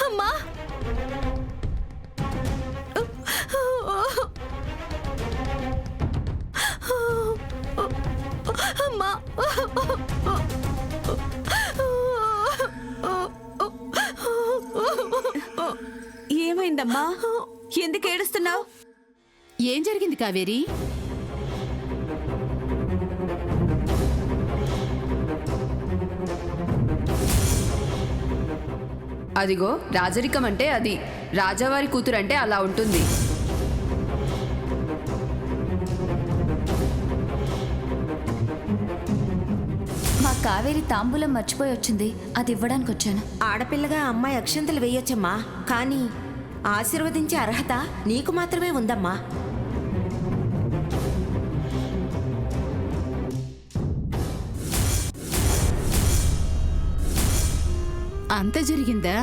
అమ్మా అమ్మా ఏమైందమ్మా? ఎందుకు ఏడుస్తున్నావు? ఏం జరిగింది కావేరి? అదిగో రాజరికం అంటే అది. రాజావారి కూతురంటే అలా ఉంటుంది. మా కావేరి తాంబూలం మర్చిపోయి వచ్చింది, అది ఇవ్వడానికి వచ్చాను. ఆడపిల్లగా అమ్మాయి అక్షంతలు వేయొచ్చమ్మా, కానీ ఆశీర్వదించే అర్హత నీకు మాత్రమే ఉందమ్మా. అంత జరిగిందా?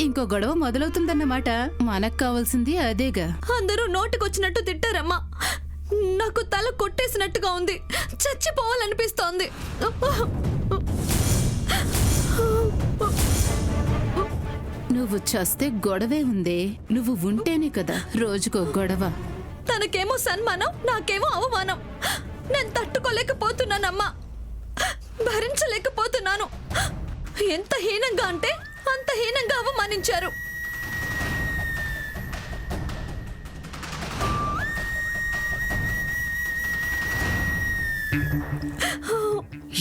ఇంకో గొడవ మొదలవుతుందన్నమాట. మనకు కావాల్సింది అదేగా. అందరూ నోటికొచ్చినట్టు తిట్టారమ్మా. నాకు తల కొట్టేసినట్టుగా ఉంది, చచ్చిపోవాలనిపిస్తోంది. నువ్వు చస్తే గొడవే ఉందే, నువ్వు ఉంటేనే కదా రోజుకో గొడవ. తనకేమో సన్మానం, నాకేమో అవమానం. నేను తట్టుకోలేకపోతున్నానమ్మా, భరించలేకపోతున్నాను. ఎంత హీనంగా అంటే అంత హీనంగా అవమానించారు.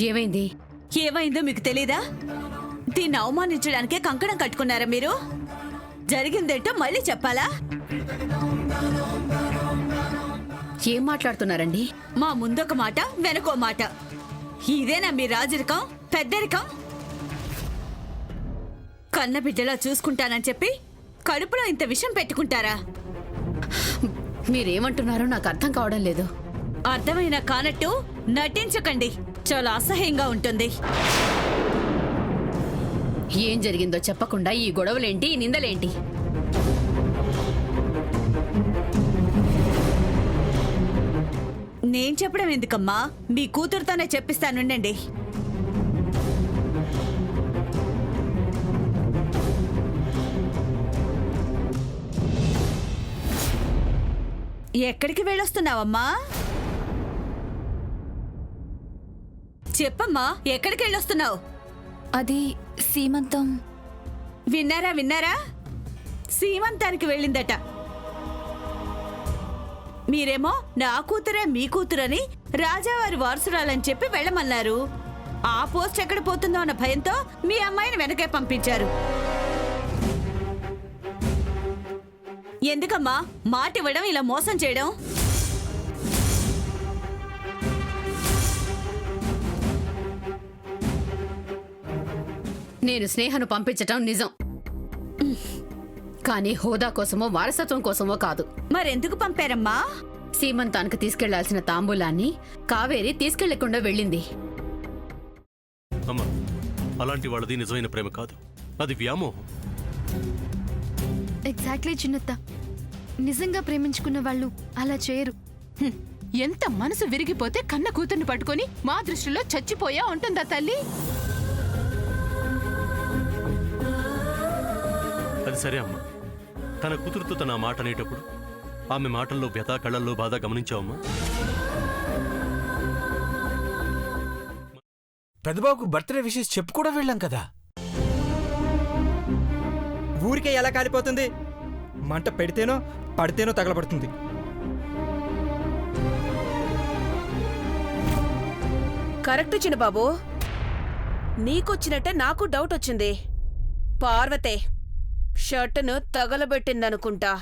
ఏమైంది? ఏమైందో మీకు తెలీదా? దీన్ని అవమానించడానికే కంకణం కట్టుకున్నారా మీరు? జరిగిందేంటో మళ్ళీ చెప్పాలా? ఏం మాట్లాడుతున్నారండి? మా ముందొక మాట వెనకో మాట. ఇదేనా మీ రాజరికం, పెద్దరికం? కన్న బిడ్డలా చూసుకుంటానని చెప్పి కడుపులో ఇంత విషం పెట్టుకుంటారా? మీరేమంటున్నారో నాకు అర్థం కావడం లేదు. అర్థమైనా కానట్టు నటించకండి, చాలా అసహ్యంగా ఉంటుంది. ఏం జరిగిందో చెప్పకుండా ఈ గొడవలేంటి, ఈ నిందలేంటి? నేను చెప్పడం ఎందుకమ్మా, మీ కూతురుతోనే చెప్పిస్తానుండండి. ఎక్కడికి వెళ్ళొస్తున్నావమ్మా? చెప్పమ్మా, ఎక్కడికి వెళ్ళొస్తున్నావు? అది సీమంతం. విన్నారా? సీమంతానికి వెళ్ళిందట. మీరేమో నా కూతురే మీ కూతురని, రాజావారి వారసురాలని చెప్పి వెళ్ళమన్నారు. ఆ పోస్ట్ ఎక్కడ పోతుందో అన్న భయంతో మీ అమ్మాయిని వెనకే పంపించారు. ఎందుకమ్మా మాట ఇవ్వడం, ఇలా మోసం చేయడం? నేను స్నేహను పంపించటం నిజం, కానీ హోదా కోసమో వారసత్వం కోసమో కాదు. మరెందుకు పంపారమ్మా? సీమంతానికి తీసుకెళ్లాల్సిన తాంబూలాన్ని కావేరి తీసుకెళ్లకుండా వెళ్ళింది. అమ్మా, అలాంటి వాళ్ళది నిజమైన ప్రేమ కాదు, అది వ్యామోహం. ఎగ్జాక్ట్లీ చిన్నత్త, నిజంగా ప్రేమించుకున్న వాళ్ళు అలా చేయరు. ఎంత మనసు విరిగిపోతే కన్న కూతుర్ని పట్టుకొని మా దృష్టిలో చచ్చిపోయా ఉంటుందా తల్లి? అది సరే అమ్మా, తన కూతురుతో తన మాట అనేటప్పుడు ఆమె మాటల్లో వ్యథ, కళ్ళల్లో బాధ గమనించావమ్మా? పెద్దబాబుకు బర్త్డే విషెస్ చెప్పు కూడా వెళ్ళాం కదా. ఊరికే ఎలా కాలిపోతుంది? మంట పెడితేనో పడితేనో తగలబడుతుంది. కరెక్ట్ చిన్నబాబు, నీకొచ్చినట్టే నాకు డౌట్ వచ్చింది. పార్వతే షర్టును తగలబెట్టిందనుకుంటా.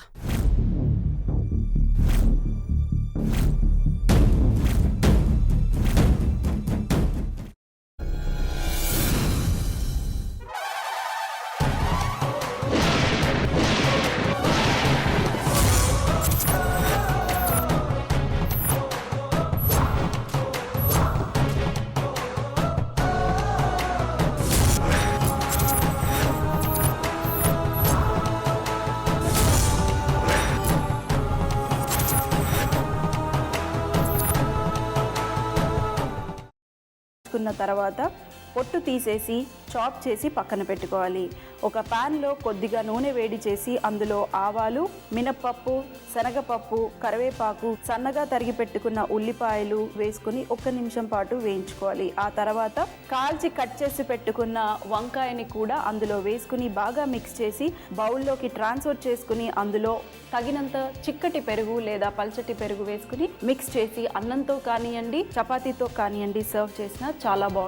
తర్వాత పొట్టు తీసేసి చాప్ చేసి పక్కన పెట్టుకోవాలి. ఒక ప్యాన్లో కొద్దిగా నూనె వేడి చేసి అందులో ఆవాలు, మినప్పప్పు, శనగపప్పు, కరివేపాకు, సన్నగా తరిగి పెట్టుకున్న ఉల్లిపాయలు వేసుకుని 1 నిమిషం పాటు వేయించుకోవాలి. ఆ తర్వాత కాల్చి కట్ చేసి పెట్టుకున్న వంకాయని కూడా అందులో వేసుకుని బాగా మిక్స్ చేసి బౌల్లోకి ట్రాన్స్ఫర్ చేసుకుని అందులో తగినంత చిక్కటి పెరుగు లేదా పల్చటి పెరుగు వేసుకుని మిక్స్ చేసి అన్నంతో కానివ్వండి, చపాతీతో కానివ్వండి సర్వ్ చేసినా చాలా బాగుంటుంది.